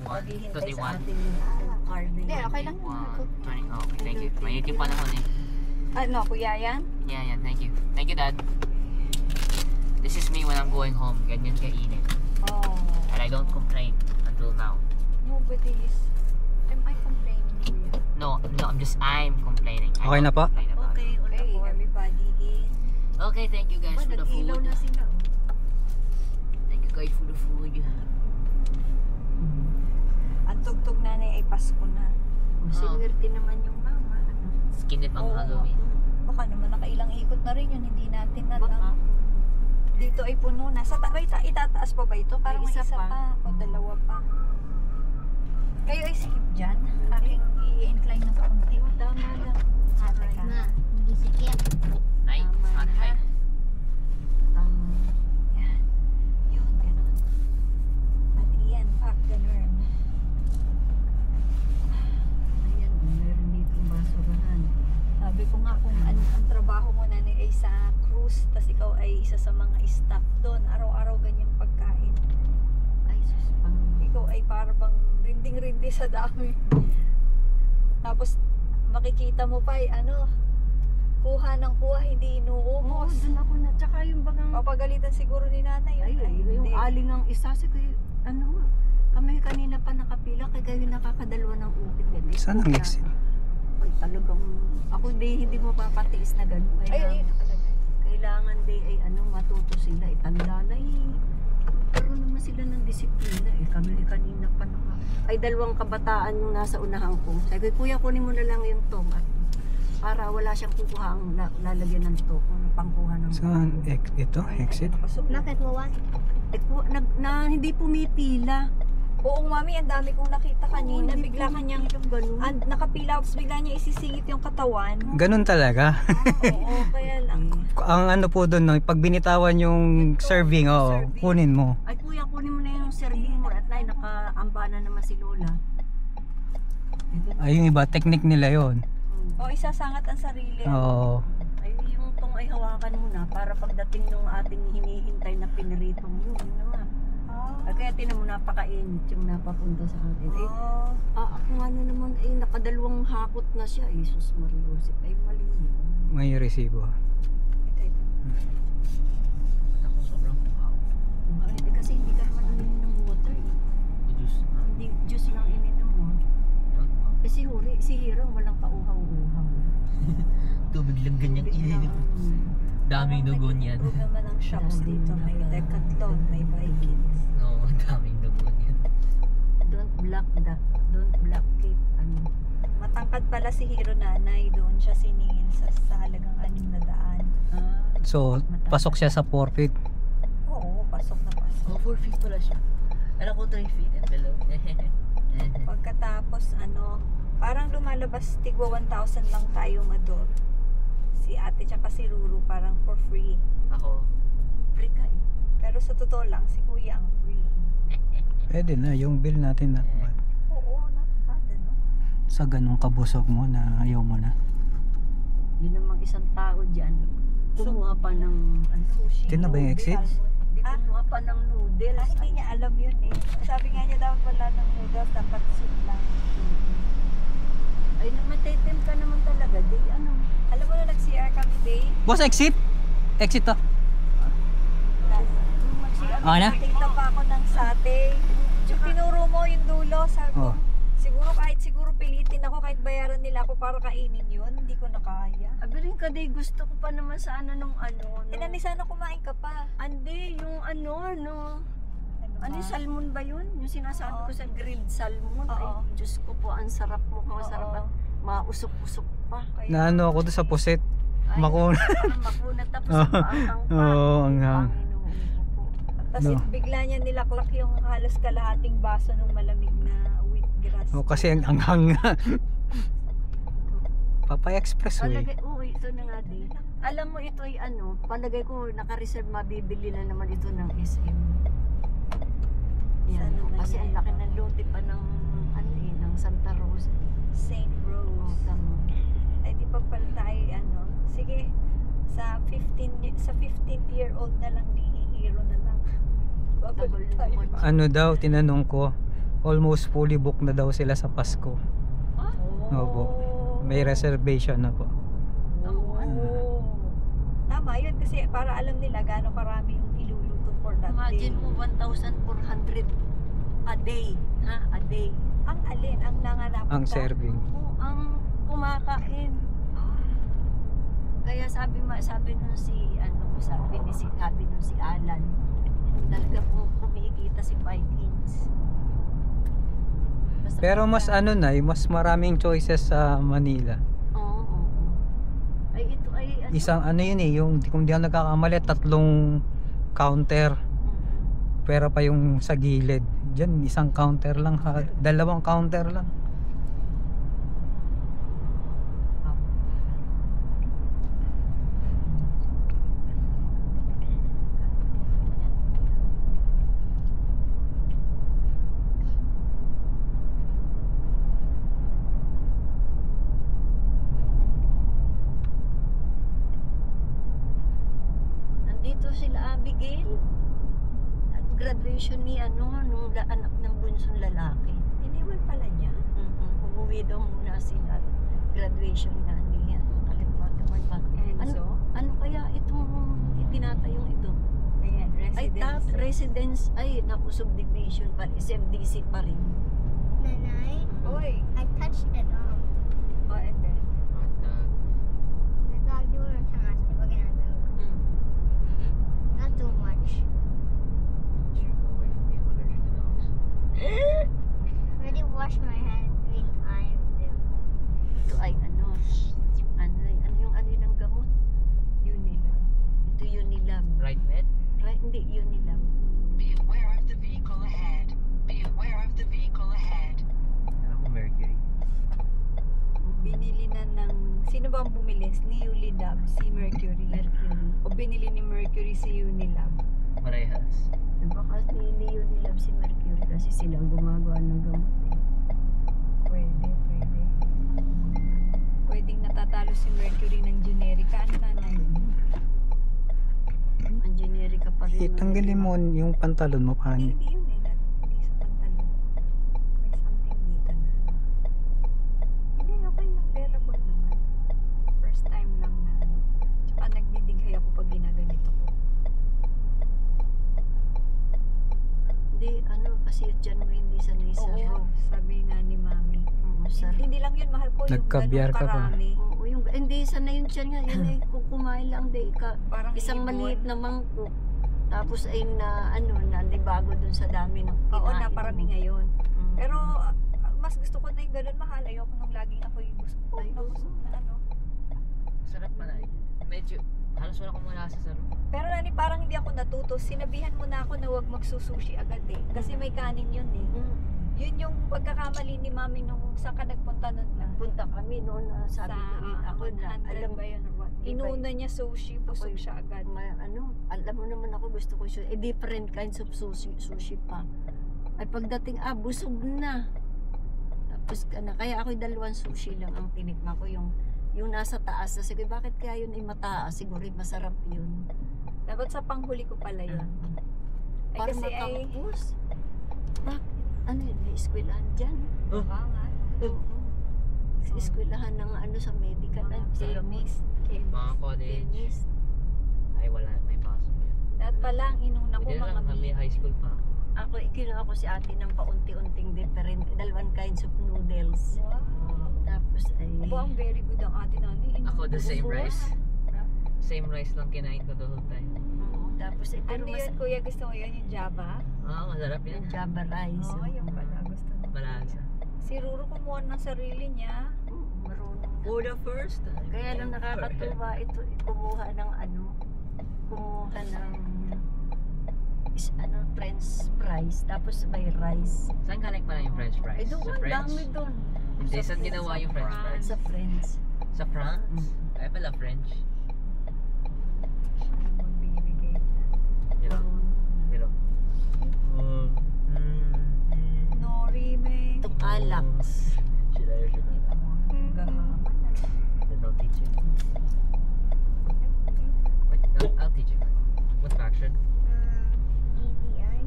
Maghihintay sa 21. ating card na Hindi, yun. okay lang. 20. Oh, okay, thank you. May YouTube pa naman eh. Ano, kuya yan? Yeah, thank you. Thank you, Dad. This is me when I'm going home. Ganyan kainit. Oh. And I don't complain until now. Nobody is... Am I complaining, kuya? No, I'm complaining. I Okay don't na po? complain about Okay, it. okay, everybody in. Okay, thank you guys for the food. Nag-ilaw na sila. Thank you guys for the food. Ang tugtog nanay ay Pasko na. Sinuwerte naman yung mama. Skinip ang Oo. Halloween. Baka naman nakailang ikot na rin yun, hindi natin Baka. alam. Dito ay puno na. Sa itataas pa ba ito? Parang May may isa isa pa. pa. O dalawa pa. Kayo ay sikip dyan? Aking i-incline ng kaunti. Tama lang. Teka. Hindi sikip. Nay, Tama not na. high. Tama. Yan. Yun, ganun. At iyan, pack ganun. Ayan, meron dito yung basurahan. Sabi ko nga kung ang trabaho mo na ay sa cruise, tas ikaw ay isa sa mga staff doon, araw-araw ganyang pagkain. Ay, sus, pang... Ikaw ay parang rinding-rindi sa dami. Tapos makikita mo pa ay kuha ng kuha, hindi Oo, inuubos. dun ako na. Tsaka yung bagang... Papagalitan siguro ni nanay yun. Ay, yung hindi. aling ang isa. Kami kanina pa nakapila, kaya kayo nakakadalwa ng upit. Saan ang exit? Ay, talagang... Ako hindi mo papatiis na gano'n. Ay, nakalagay. Kailangan ay matuto sila. Tanda na pero naman sila ng disiplina. Kami kanina pa ay dalawang kabataan yung nasa unahan ko. Sabi ko, kuya, kunin mo na lang yung tong at para wala siyang kukuha ang lalagyan ng to kung pangkuha ng Saan? Ito? Exit? Bakit wawan? Hindi pumipila. Oo, mami, ang dami kong nakita kanina. Hindi Bigla kanyang ganun. nakapila, tapos bigla niya isisingit yung katawan. Ganun talaga. Oo, kaya lang. Ang po doon, no, pag binitawan yung serving, kunin mo. Ay kuya, kunin mo na yung serving mo at nakaamba na naman si Lola. Ay, yung iba, technique nila yon. O, isasangat ang sarili. Oo. Ay yung tong ay hawakan mo na para pagdating ng ating hinihintay na piniritong yun na nga. Kaya tinan mo napakainit yung napapunta sa atin. Ako nga na naman nakadalawang hakot na siya. Jesus Maria Joseph, ay mali yun. May resibo. Ako sobrang wow. Kasi hindi ka naman ininom ng water. Juice. Hindi, juice lang ininom mo. Si Hirang walang kauhaw-uhaw. Tubig lang ganyan init. Daming dugo niyan. Nag-improve naman ang shops dito. May Decathlon, may Vikings. No, daming dugo niyan. Don't block it. Matangkad pala si Hiro nanay. Doon siya siningil sa halagang 600. So, pasok siya sa 4 feet. Oo, pasok na pasok. Oh, 4 feet pala siya. Alam ko 3 feet and below. Pagkatapos, parang lumalabas tigwa 1,000 lang tayong adult. Si ate tsaka si Ruru parang for free. Ako. Free ka eh. Pero sa totoo lang, si kuya ang free. Pwede na, yung bill natin not bad. Oo, not bad, Sa ganung kabusog mo na ayaw mo na. Yun namang isang tao dyan. Kumuha pa ng Sushi. Ito na ba yung exit? Di kumuha pa ng noodles. Hindi niya alam yun eh. Sabi nga niya dapat wala ng noodles, dapat soup lang. Ay, matetem ka naman talaga. Alam mo na nag-CR kami day? Boss, exit! Exit to. Okay na? Nakita pa ako ng sate. Yung tinuro mo yung dulo, sabi ko, Oh. siguro pilitin ako kahit bayaran nila ako para kainin yun. Hindi ko na kaya. Abiling ka day, gusto ko pa naman sana nung Nani sana kumain ka pa. Andi, yung Ano yung salmon ba yun? Yung sinasabi ko sa grilled salmon. Oo. Ay, Diyos ko po, ang sarap mo. Ang Oo. sarap at mausok-usok pa. Naano ako doon sa puset. Ay, Makuna. Makunat tapos paang pa. Oo, anghang. Panginoon ko po. Tapos bigla niya nilaklak yung halos kalahating baso ng malamig na wheatgrass. Kasi ang anghang nga. Papaya Express Palagay, ito na nga din. Alam mo ito ay palagay ko naka-reserve mabibili na naman ito ng SM. Yan, Saan naman kasi yan? ang laki ng lote pa ng ng Santa Rosa. St. Rose. Tama. Ay di pa pala tayo sige, sa 15th year old na lang ni Hiro na lang. Tagal Tayo. naman. Ano daw, tinanong ko, almost fully booked na daw sila sa Pasko. Opo. May reservation na po. Oh. Tama yun kasi para alam nila gaano karami yung iluluto for that day. Imagine mo 1,400 a day. Ha? A day. Ang alin, ang nanganap Ang serving. Oo, ang kumakain. Kaya sabi nun si sabi nun si Alan, talaga po kumikita si Vikings. Basta Pero mas pagka- mas maraming choices sa Manila. Oo, oo. Ay ito ay Isang yun yung kung di ako nagkakamali, 3 counter. Pero pa yung sa gilid. Diyan, isang counter lang, 2 counter lang. Nandito sila Abigail. At graduation ni nung anak ng bunsong lalaki. Iniwan pala niya. Umuwi daw muna sila. Graduation na niya. Kalimutan ko pa. Enzo. Ano kaya itong itinatayong ito? Ayan, Ay, residence. Ay, naku, subdivision pa rin. SMDC pa rin. Nanay, Oy. I touched the dog. Oh, and then. The dog doon sa mas, di ba ginagawa? Not too much. Already washed my hands 3 times. Ito ay ano yung gamot? Unilab. Ito Unilab. Right med? Right, hindi Unilab. Be aware of the vehicle ahead. Be aware of the vehicle ahead. Ako Mercury. Binili na ng... Sino ba ang bumili? Ni Unilab, si Mercury. O binili ni Mercury si Unilab. Parehas. Baka ni Unilab si Mercury kasi sila ang gumagawa ng gamot eh. Pwede. Pwedeng natatalo si Mercury ng generica. Ano nanay? Ang generic pa rin. Tanggalin mo yung pantalon mo, paano? Hindi yun eh. Hindi sa pantalon. May something dito na. Hindi, okay lang. Bearable naman. First time lang na ano. Tsaka nagdidighay ako pag ginaganito ko. Hindi, kasi dyan mo hindi sanay sa raw. Sabi nga ni Mami. Oo, sa Hindi lang yun, mahal ko yung Nagkabiar ganun ka pa. karami. Oo, hindi sanay yun dyan nga. Yun eh, kung kumain lang Parang isang ibon. maliit na mangkok. Tapos ay na nibago dun sa dami ng Oo, kinain na parami mo. ngayon. Mm. Pero mas gusto ko na yung ganun mahal. Ayoko nung laging ako yung busog Ay, na busog na ano. Sarap pala eh. Medyo, halos wala akong malasa sa room. Pero nani, parang hindi ako natuto. Sinabihan mo na ako na huwag magsusushi agad eh. Kasi may kanin yun eh. Mm. Yun yung pagkakamali ni Mami nung saan ka nagpunta nun na. Punta kami noon na sabi Sa, ko ako na 100 alam ba yun or what? Di ba Inuna niya sushi, busog Ako'y- siya agad. alam mo naman ako gusto ko sushi. Different kinds of sushi pa. Ay pagdating busog na. Tapos kaya ako 2 sushi lang ang tinikma ko yung nasa taas. Sige, bakit kaya yun ay mataas? Siguro masarap yun. Dapat sa panghuli ko pala yun. Ay Para kasi ay... makampus. Bakit? Ano yun? May eskwelahan dyan. Baka nga. Oo. Sa eskwelahan ng sa medical. Mga Sa chemist. Mga college. chemist. Ay wala, may pasok yan. Dapat pala ang inuna ko Hindi mga lang, may high school pa ako. Ako, kinuha ko si ate ng paunti-unting different. 2 kinds of noodles. Wow. Tapos ay... Aba, ang very good ang ate nanay. Ako the same Ubus. rice. Same rice lang kinain ko the whole time. Oo, tapos ay pero Ano yun, kuya? Gusto mo yun? Yung Java? Masarap yan. yung Java rice. Oo, yung pala. Gusto mo. Malasa. Si Ruru kumuha ng sarili niya. Marunong. For the first time. Kaya lang nakakatuwa ito, kumuha ng french fries, tapos may rice. Saan galing pala yung french fries? Ay, doon, Sa ang French? dami doon. Hindi, saan ginawa yung french fries? Sa French. Sa France? Ay pala French. Ano magbibigay dyan? Hiro. Hiro. Nori, may... Itong alax. Should I or should I? Kita mo, gahaman. Then I'll teach you. Wait, I'll teach you. What faction? GDI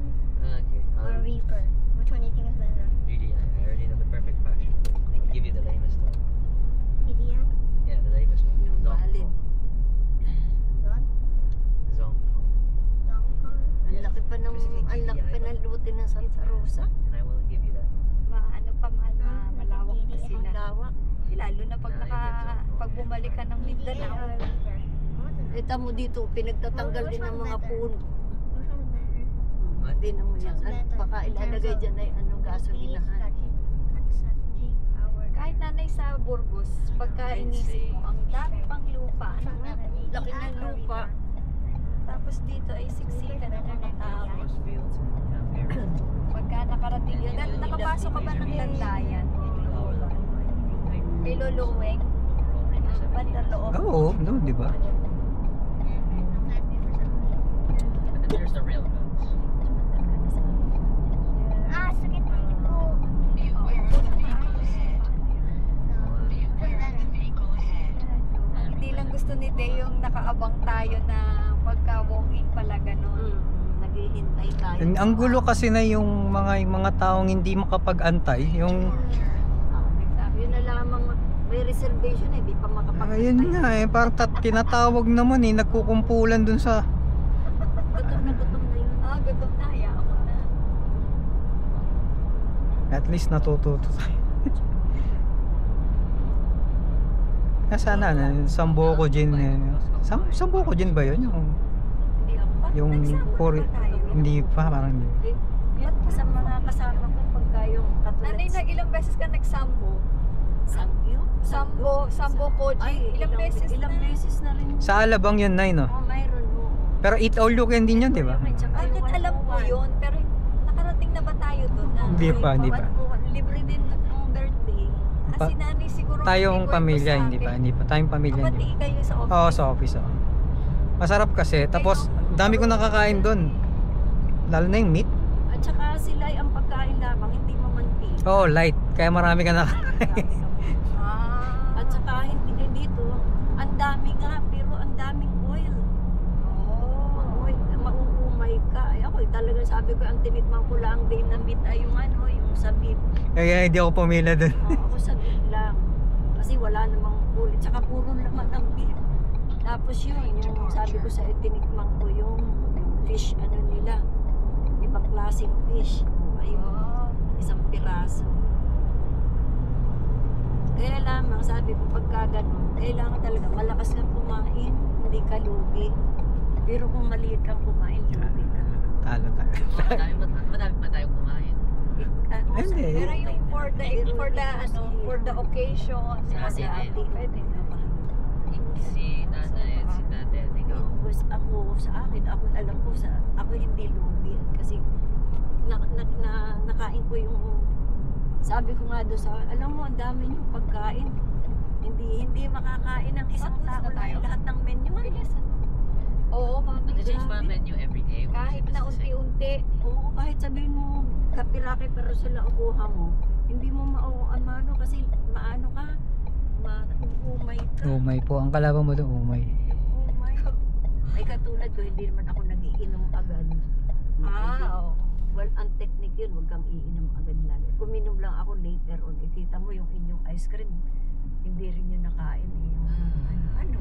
Okay. or Reaper? What which one do you think is better? PDI. I already know the perfect fashion. I'll give you the lamest one. PDI? Yeah, the lamest one. No, valid. What? Zonko. Longcon? Ang laki pa ng lote ng Santa Rosa. I will give you that. Ano pa mahal, malawak pa Ang sila. lawak. Lalo na pag bumalik ka ng PDI Mindanao. or River? Kita mo dito, pinagtatanggal din ng mga puno. Which one's better? Hindi naman yan. Baka ilalagay dyan ay gasolinahan. Strategy, power. Kahit nanay sa Burgos, pagka inisip mo, ang dami pang lupa. Laki ng lupa. Tapos dito ay siksikan ng mga tao. Forest fields and areas. Pagka nakarating yun, nakapasok ka ba ng Landayan? Power line. Kay Luluweng? Banda loob. Oo, no, di ba? And then there's the railroads. Sakit ng ito. Beware of the vehicle ahead. Beware of the vehicle ahead. Hindi lang gusto ni Day yung nakaabang tayo na pagka walk-in pala gano'n. Naghihintay tayo. Ang gulo kasi na yung mga taong hindi makapag-antay, yung Yun na lamang may reservation di pa makapag-antay. ayun nga parang tinatawag naman nagkukumpulan dun sa Gutom na yun. Gutom na, hayaan ko na. at least natututo tayo. Sana Sambuco Gin Sambuco Gin ba yun? Hindi ako pa. Yung hindi pa parang hindi. Yan sa mga kasama ko pagka yung katulad. Nanay, na ilang beses ka nagsambo? Samgyo? Sambo Koji. Ilang beses na rin. Sa Alabang yun, Nay, no? Mayroon mo. Pero eat all you can din yun, di ba? Bakit alam ko yun, pero nakarating na ba tayo doon? Hindi pa. Libre din ng birthday. Si nanay siguro Tayong may kwento pamilya, sa hindi pa. akin. Hindi pa. Tayong pamilya, Kapati hindi pa. kayo sa office. Oo, sa office, oo. Masarap kasi. Tapos, dami ko nakakain doon. Lalo na yung meat. At saka sila ay ang pagkain lamang, hindi mamanti. Oo, light. Kaya marami ka nakakain. Ah. At saka hindi dito, ang dami nga, pero ang daming oil. Mauumay ka. Ay ako, talaga sabi ko, ang tinikman ko lang din na meat ay yung yung sa beef. Kaya hindi ako pumila doon. Ako sa beef lang. Kasi wala namang ulit. Tsaka puro laman ang beef. Tapos yung sabi ko sa tinikman ko, yung fish, nila. Ibang klaseng fish. Ayun, isang piraso. Kaya lamang, sabi ko, pagka ganun, kailangan talaga malakas kang kumain, hindi ka lugi. Pero kung maliit kang kumain, lugi ka. Talo tayo. Madami pa tayong kumain. Hindi. Pero yung for the occasion, Sa atin, pwede naman. Si nanay at si tatay at ikaw. Ako, sa akin, alam ko, ako hindi lugi. Kasi nakain ko yung, sabi ko nga doon alam mo, ang dami yung pagkain. Hindi makakain ng isang tao lang lahat ng menu. Oo, mami. Nag-change pa ang menu every day. Kahit na unti-unti. Oo, kahit sabihin mo, kapirake pero sila kuha mo, hindi mo maano kasi maano ka, umay ka. Umay po. Ang kalaban mo doon, umay. Umay. Ay katulad ko, hindi naman ako nagiinom agad. Oo. Well, ang technique yun, huwag kang iinom agad lagi. Uminom lang ako later on. Ikita mo yung inyong ice cream, hindi rin yun nakain. Ano?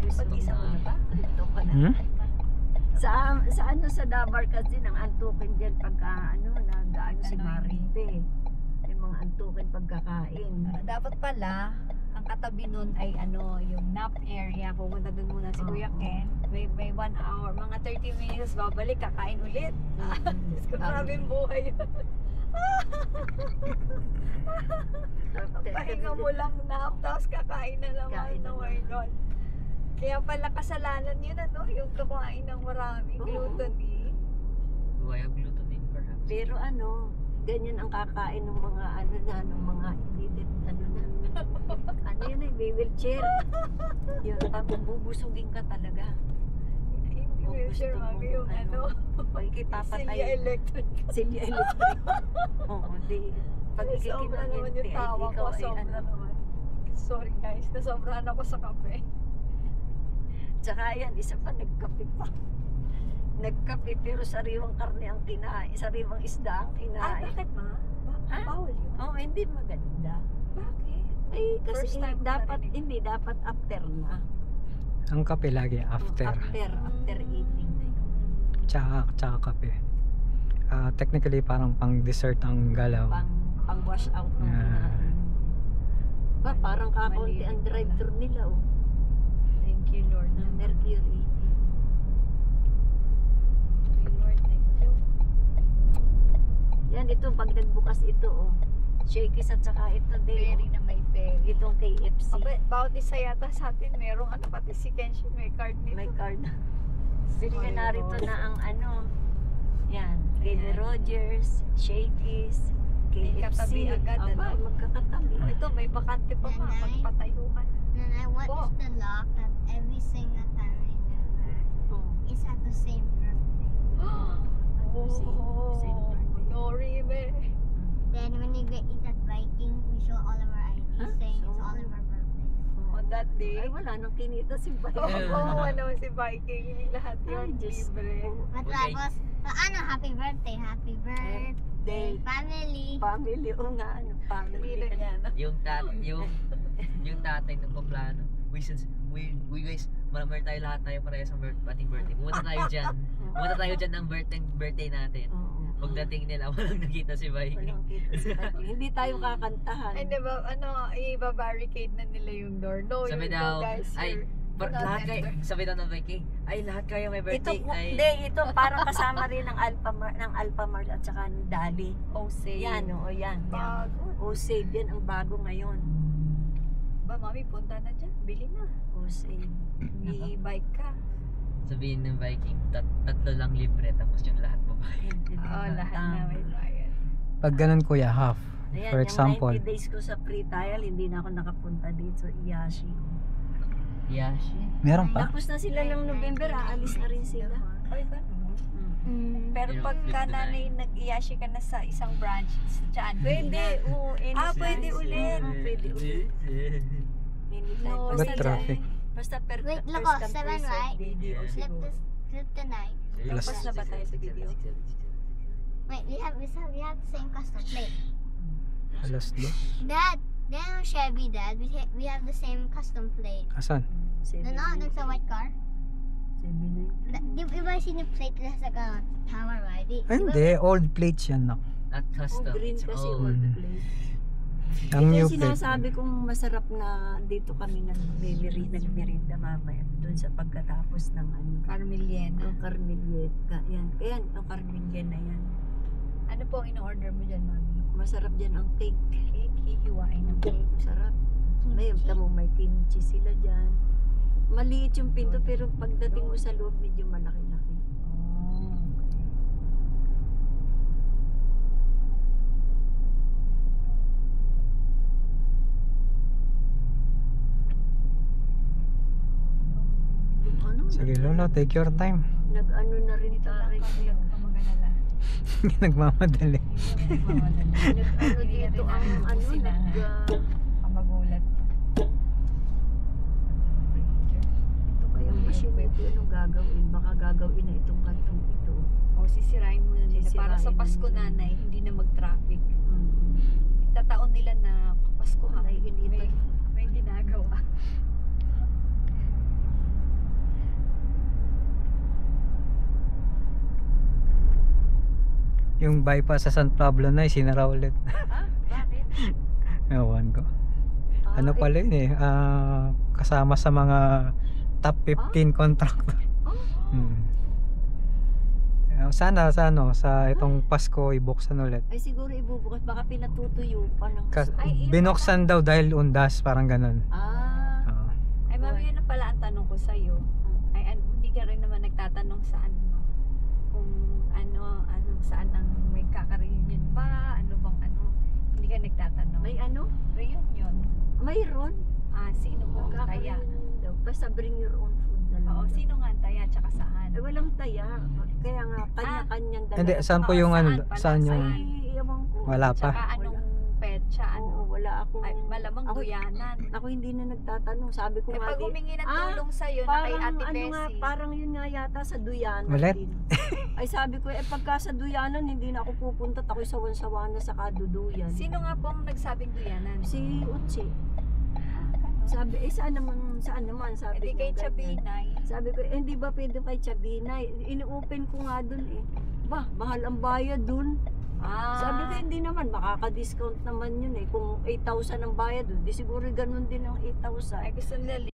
Pag-isa mo na ba? Ito ka na. Hmm? Sa Dabar kasi ang antukin dyan pagka nag-ano si Marite. Yung mga antukin pagkakain. Dapat pala, ang katabi nun ay yung nap area. Pupunta dun muna si Kuya Ken. May 1 hour, mga 30 minutes, babalik, kakain ulit. Grabe yung buhay yun. Pahinga mo lang nap, tapos kakain na naman. Kain na Oh my God. Kaya pala kasalanan yun, yung kakain ng marami, Oo. gluttony. Do I have gluten perhaps? Pero ganyan ang kakain ng mga ng mga edit yun wheelchair. Yun, bubusugin ka talaga. Hindi wheelchair, mami, yung Pagkipapatay. Silya electric. Silya electric. Oo, di. Pag Sobra naman yung tawa ko, sobra naman. Sorry guys, nasobrahan ako sa kape. Tsaka yan, isa pa nagkape pa. Nagkape pero sariwang karne ang kinain, sariwang isda ang kinain. Bakit ma? Ah? Bawal yun. Oh, hindi maganda. Bakit? Ay, kasi First time ko dapat, narinig. hindi, dapat after na. Ang kape lagi after. After eating na yun. Tsaka kape. Technically parang pang dessert ang galaw. Pang wash out ng Ah. kinain. Ba, parang kakaunti ang drive-thru nila, oh. Thank you, Lord. Ng Mercury. Thank you, Lord. Thank you. Yan, ito, pag nagbukas ito, oh. Shakey's at saka ito din, Ferry na may ferry. Itong KFC. Bawat isa yata sa atin merong ano, pati si Kenshin may card nito. May card. Sige nga narito na ang ano. Yan. Kenny Ayan. Rogers, Shakey's, May katabi KFC. agad, Aba, ano? magkakatabi. Oh, ito, may bakante pa ma. Nanay? Magpatayo ka na. Nanay, what Po. is the lock that every single family member Oh. is at the same birthday? Same birthday. Nori, be. Then when you get eat at Viking, we show all of our IDs Huh? saying So- it's all of our birthdays. On that day. Ay, wala nang kinita si Bay. Oo, ano si Viking. Hindi lahat Ay, yun. Diyos Libre. ko. But Okay. tapos, ano, happy birthday, Day. family. Family, o nga, ano, family. Hindi na yan. Yung tatay nagpaplano. We guys, meron tayo lahat tayo para sa ating birthday. Pumunta tayo dyan. Pumunta tayo dyan ng birthday natin. Oo. Pagdating nila, walang nakita si Viking. Walang kita si Bay. Hindi tayo kakantahan. Ay, diba, ano, i-barricade na nila yung door. No, Sabi you daw, go guys. ay, Not lahat kayo, member. sabi daw ng Viking, ay lahat kayo may Ito, birthday. hindi, ito parang kasama rin ng Alphamart at saka ng Dali. Osave. Yan, oo, yan. Bago. Osave, yan ang bago ngayon. Ba, mami, punta na dyan. Bili na. Osave. I-bike ka. Sabihin ng Viking, tatlo lang libre, tapos yung lahat babae. Oo, lahat na may bayad. Pag ganun kuya, half. Ayan, For example, yung 90 days ko sa free trial, hindi na ako nakapunta dito sa Iyashi. Yashi. meron pa? Tapos na sila ng November, aalis na rin sila. Ay, ba? Pero Pero pagka 59. nanay nag-iyashi ka na sa isang branch, dyan. Pwede, oo. Pwede ulit. Pwede ulit. Anytime. No, Ba't Basta traffic? Basta per Wait, first lako, come, 7, first serve right? video Flip siguro. flip the night. Plus. Tapos na ba tayo sa video? Wait, we have the same custom plate. Alas 2. Dad, then Chevy, Dad, we have the same custom plate. Asan? Dun sa white car. 7-9. Di ba yung plate that has like a hammer, right? Hindi, old plates yan. No? Not Oh, custom, green it's kasi old. old Mm. plate. Ang Ito new yung plate. sinasabi kong masarap na dito kami nagmerienda mamaya doon sa pagkatapos ng ano, Carmelian. ng Carmelieta. Yan, kaya ang Carmelian na yan. Ano po ang in-order mo dyan, mami? Masarap dyan ang cake. Cake, hihiwain ng cake. Masarap. May, tamo, may kimchi sila dyan. Maliit yung pinto pero pagdating mo sa loob medyo malaki-laki. Oh. Yung ano, Sige lolo, take your time. nag-ano na rin tayo. Huwag ka mag-alala. Nagmamadali. Nag-ano dito ang ano, Sila. Pamagulat. ito kayang machine ito, anong gagawin? Baka gagawin na itong kantong ito. O, sisirain muna nila. Para sa Sisirain Pasko, na nila. nanay, hindi na mag-traffic. Mm. Tataon nila na Pasko ha. Naiinitan. May ginagawa. Yung bypass sa San Pablo na, sinara ulit. Ah, bakit? Ewan ko. Ah, Ano pala yun eh, kasama sa mga top 15 contractor. Hmm. Sana sa itong Pasko ibuksan ulit. Ay siguro ibubukas, baka pinatutuyo pa ng... Ay, iyo Binuksan daw dahil undas, parang ganun. Ah, Oo. Ay, mami, yun na pala ang tanong ko sa'yo. Ay, hindi ka rin naman nagtatanong saan mo. Kung saan ang may kaka-reunion ba? Ano bang ano? Hindi ka nagtatanong. may ano? Reunion. Mayroon. Sino po ang taya? Magkakaroon daw. Basta bring your own food na lang. Oo, daw. sino nga ang taya? Tsaka saan? Ay, walang taya. Kaya nga, kanya-kanyang dala. Hindi, saan po Oo, yung saan ano, pala? saan yung... Ay, ewan ko. Wala pa. Tsaka anong petsa? Oo, Ano? wala ako. Ay, malamang Ako- duyanan. Ako hindi na nagtatanong. Sabi ko Eh, nga pag di, humingi ng tulong sa'yo na kay Ate Bessie. parang yun nga yata sa Duyanan Ulit? din. Ay sabi ko, pagka sa Duyanan, hindi na ako pupunta. Ako'y sawan-sawa na sa Kaduduyan. Sino nga po ang nagsabing duyanan? Si Uchi. Sabi, saan naman, sabi Hindi ko. kay ganyan. Chabinay. Sabi ko, hindi ba pwede kay Chabinay? Ini-open ko nga dun eh. Ba, mahal ang bayad dun. Sabi ko, hindi naman, makaka-discount naman yun eh. Kung 8,000 ang bayad dun, di siguro ganun din ang 8,000. Ay, gusto nila